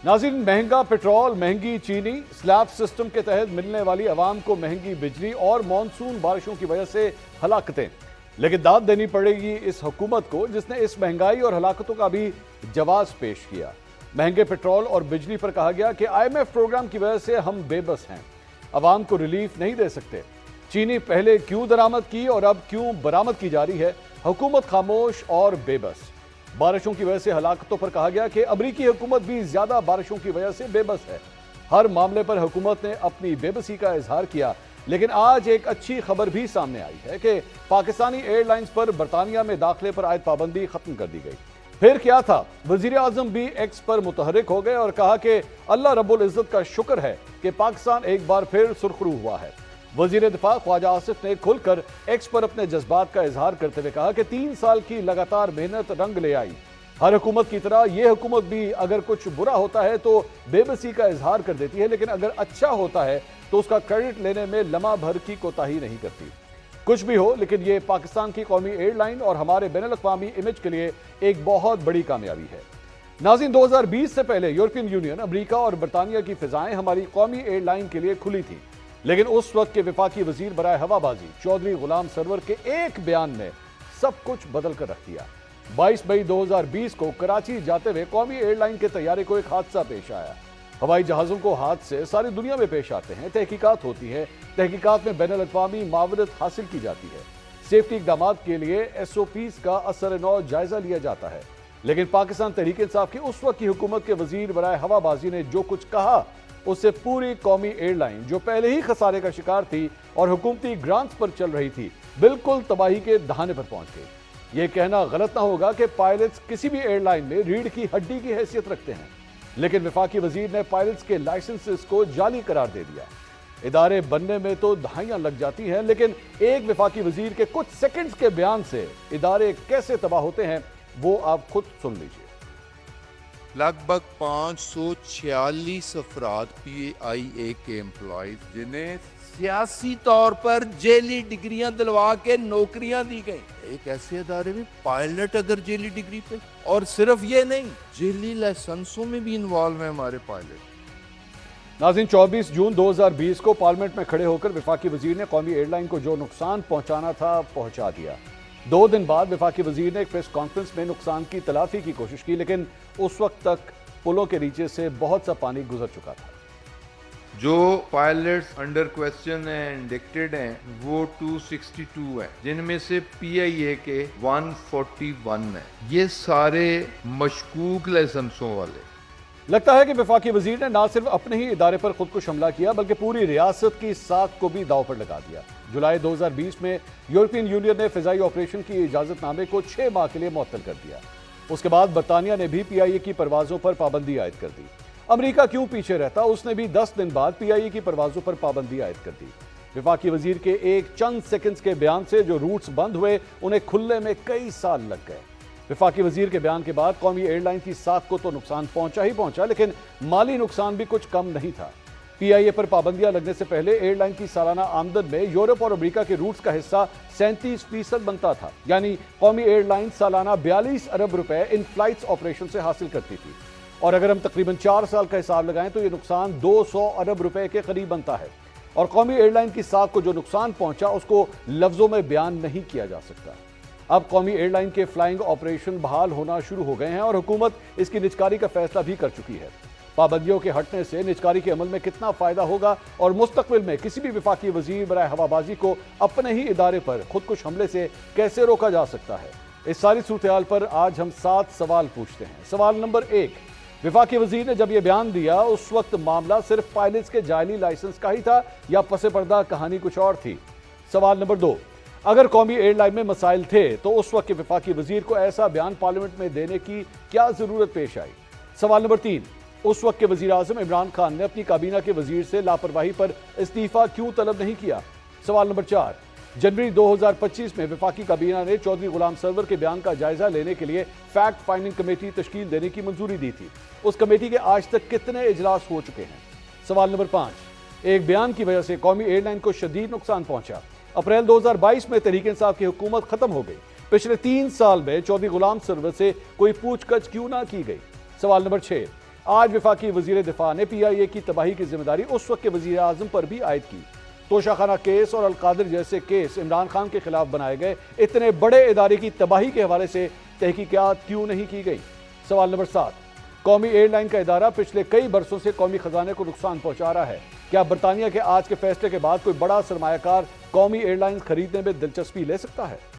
नाज़रीन, महंगा पेट्रोल, महंगी चीनी, स्लैब सिस्टम के तहत मिलने वाली आवाम को महंगी बिजली और मानसून बारिशों की वजह से हलाकतें। लेकिन दाद देनी पड़ेगी इस हुकूमत को जिसने इस महंगाई और हलाकतों का भी जवाब पेश किया। महंगे पेट्रोल और बिजली पर कहा गया कि IMF प्रोग्राम की वजह से हम बेबस हैं, आवाम को रिलीफ नहीं दे सकते। चीनी पहले क्यों दरामद की और अब क्यों बरामद की जा रही है, हुकूमत खामोश और बेबस। बारिशों की वजह से हलाकतों पर कहा गया कि अमरीकी हुकूमत भी ज्यादा बारिशों की वजह से बेबस है। हर मामले पर हुकूमत ने अपनी बेबसी का इजहार किया। लेकिन आज एक अच्छी खबर भी सामने आई है कि पाकिस्तानी एयरलाइंस पर बरतानिया में दाखिले पर आयद पाबंदी खत्म कर दी गई। फिर क्या था, वजीर आजम भी एक्स पर मुतहरिक हो गए और कहा कि अल्लाह रब्बुल इज्जत का शुक्र है कि पाकिस्तान एक बार फिर सुरखरू हुआ है। वजीर दिफा ख्वाजा आसिफ ने खुलकर एक्स पर अपने जज्बात का इजहार करते हुए कहा कि 3 साल की लगातार मेहनत रंग ले आई। हर हुकूमत की तरह यह हुकूमत भी अगर कुछ बुरा होता है तो बेबसी का इजहार कर देती है, लेकिन अगर अच्छा होता है तो उसका क्रेडिट लेने में लम्हा भर की कोताही नहीं करती। कुछ भी हो, लेकिन यह पाकिस्तान की कौमी एयरलाइन और हमारे बैनुल-अक़वामी इमेज के लिए एक बहुत बड़ी कामयाबी है। नाज़रीन, 2020 से पहले यूरोपियन यूनियन, अमेरिका और बरतानिया की फिजाएं हमारी कौमी एयरलाइन के लिए खुली थी, लेकिन उस वक्त के विफाकी वजीर बराए हवाबाजी चौधरी गुलाम सरवर के एक बयान ने सब कुछ बदल कर रख दिया। 22 मई 2020 को कराची जाते हुए कौमी एयरलाइन के तैयारे को एक हादसा पेश आया। हवाई जहाजों को हादसे सारी दुनिया में पेश आते हैं, तहकीकात होती है, तहकीकात में बैनुल-अक़वामी मावरत हासिल की जाती है, सेफ्टी इक़दामात के लिए SOPs का असर नौ जायजा लिया जाता है। लेकिन पाकिस्तान तहरीक इंसाफ की उस वक्त की हुकूमत के वजीर बराए हवाबाजी ने जो कुछ कहा, उससे पूरी कौमी एयरलाइन जो पहले ही खसारे का शिकार थी और हुकूमती ग्रांट्स पर चल रही थी, बिल्कुल तबाही के दहाने पर पहुंच गई। यह कहना गलत ना होगा कि पायलट्स किसी भी एयरलाइन में रीढ़ की हड्डी की हैसियत रखते हैं, लेकिन विफाकी वजीर ने पायलट्स के लाइसेंसेस को जाली करार दे दिया। इदारे बनने में तो दहाइयां लग जाती हैं, लेकिन एक विफाकी वजीर के कुछ सेकंड्स के बयान से इदारे कैसे तबाह होते हैं वो आप खुद सुन लीजिए। लगभग 546 अफराद PIA के एम्प्लॉयज जिन्हें सियासी तौर पर जेली डिग्रियां दिलवा के नौकरियां दी गई। एक ऐसे अदारे में पायलट अगर जेली डिग्री पे, और सिर्फ ये नहीं, जेली लाइसेंसों में भी इन्वॉल्व है हमारे पायलट। नाज़रीन, 24 जून 2020 को पार्लियामेंट में खड़े होकर विफाकी वजीर ने कौमी एयरलाइन को जो नुकसान पहुंचाना था पहुंचा दिया। 2 दिन बाद विफाकी वजीर ने एक प्रेस कॉन्फ्रेंस में नुकसान की तलाफी की कोशिश की, लेकिन उस वक्त तक पुलों के नीचे से बहुत सा पानी गुजर चुका था। जो पायलट्स अंडर क्वेश्चन है, इंडिक्टेड हैं, वो 262 है, जिनमें से PIA के 141 है। ये सारे मशकूक लाइसेंसों वाले। लगता है कि वफाकी वजीर ने न सिर्फ अपने ही इदारे पर खुदकुश हमला किया, बल्कि पूरी रियासत की साख को भी दांव पर लगा दिया। जुलाई 2020 में यूरोपियन यूनियन ने फिजाई ऑपरेशन की इजाजतनामे को 6 माह के लिए मुअत्तल कर दिया। उसके बाद बरतानिया ने भी PIA की परवाजों पर पाबंदी आयद कर दी। अमेरिका क्यों पीछे रहता, उसने भी 10 दिन बाद PIA की परवाजों पर पाबंदी आयद कर दी। विफाकी वजीर के एक चंद सेकंड्स के बयान से जो रूट्स बंद हुए, उन्हें खुलने में कई साल लग गए। विफाकी वजीर के बयान के बाद कौमी एयरलाइन की साख को तो नुकसान पहुंचा ही पहुंचा, लेकिन माली नुकसान भी कुछ कम नहीं था। PIA पर पाबंदियां लगने से पहले एयरलाइन की सालाना आमदन में यूरोप और अमेरिका के रूट्स का हिस्सा 37% बनता था। यानी कौमी एयरलाइन सालाना 42 अरब रुपए इन फ्लाइट्स ऑपरेशन से हासिल करती थी। और अगर हम तकरीबन 4 साल का हिसाब लगाएं तो यह नुकसान 200 अरब रुपए के करीब बनता है। और कौमी एयरलाइन की साख को जो नुकसान पहुंचा, उसको लफ्जों में बयान नहीं किया जा सकता। अब कौमी एयरलाइन के फ्लाइंग ऑपरेशन बहाल होना शुरू हो गए हैं और हुकूमत इसकी निजकारी का फैसला भी कर चुकी है। पाबंदियों के हटने से निजकारी के अमल में कितना फायदा होगा और मुस्तकबिल में किसी भी विफाकी वजीर बराए हवाबाजी को अपने ही इदारे पर खुदकुश हमले से कैसे रोका जा सकता है, इस सारी सूरत पर आज हम 7 सवाल पूछते हैं। सवाल नंबर 1, विफाकी वजीर ने जब यह बयान दिया उस वक्त मामला सिर्फ पायलट्स के जाली लाइसेंस का ही था या पसे पर्दा कहानी कुछ और थी? सवाल नंबर 2, अगर कौमी एयरलाइन में मसाइल थे तो उस वक्त के विफाकी वजीर को ऐसा बयान पार्लियामेंट में देने की क्या जरूरत पेश आई? सवाल नंबर 3, उस वक्त के वजीर आजम इमरान खान ने अपनी काबीना के वजीर से लापरवाही पर इस्तीफा क्यों तलब नहीं किया? सवाल नंबर 4, जनवरी 2025 में विफाकी काबीना ने चौधरी गुलाम सरवर के बयान का जायजा लेने के लिए फैक्ट फाइंडिंग कमेटी तश्कील देने की मंजूरी दी थी। उस कमेटी के आज तक कितने इजलास हो चुके हैं? सवाल नंबर 5, एक बयान की वजह से कौमी एयरलाइन को शदीद नुकसान पहुंचा। अप्रैल 2022 में तहरीक इंसाफ की हुकूमत खत्म हो गई। पिछले 3 साल में चौधरी गुलाम सरवर से कोई पूछताछ क्यों ना की गई? सवाल नंबर 6, आज वफाकी वजीर दिफा ने PIA की तबाही की जिम्मेदारी उस वक्त के वजीर आजम पर भी आयद की। तोशाखाना केस और अलकादिर जैसे केस इमरान खान के खिलाफ बनाए गए, इतने बड़े इदारे की तबाही के हवाले से तहकीकात क्यों नहीं की गई? सवाल नंबर 7, कौमी एयरलाइन का इदारा पिछले कई बरसों से कौमी खजाने को नुकसान पहुंचा रहा है। क्या बरतानिया के आज के फैसले के बाद कोई बड़ा सरमायाकार कौमी एयरलाइन खरीदने में दिलचस्पी ले सकता है?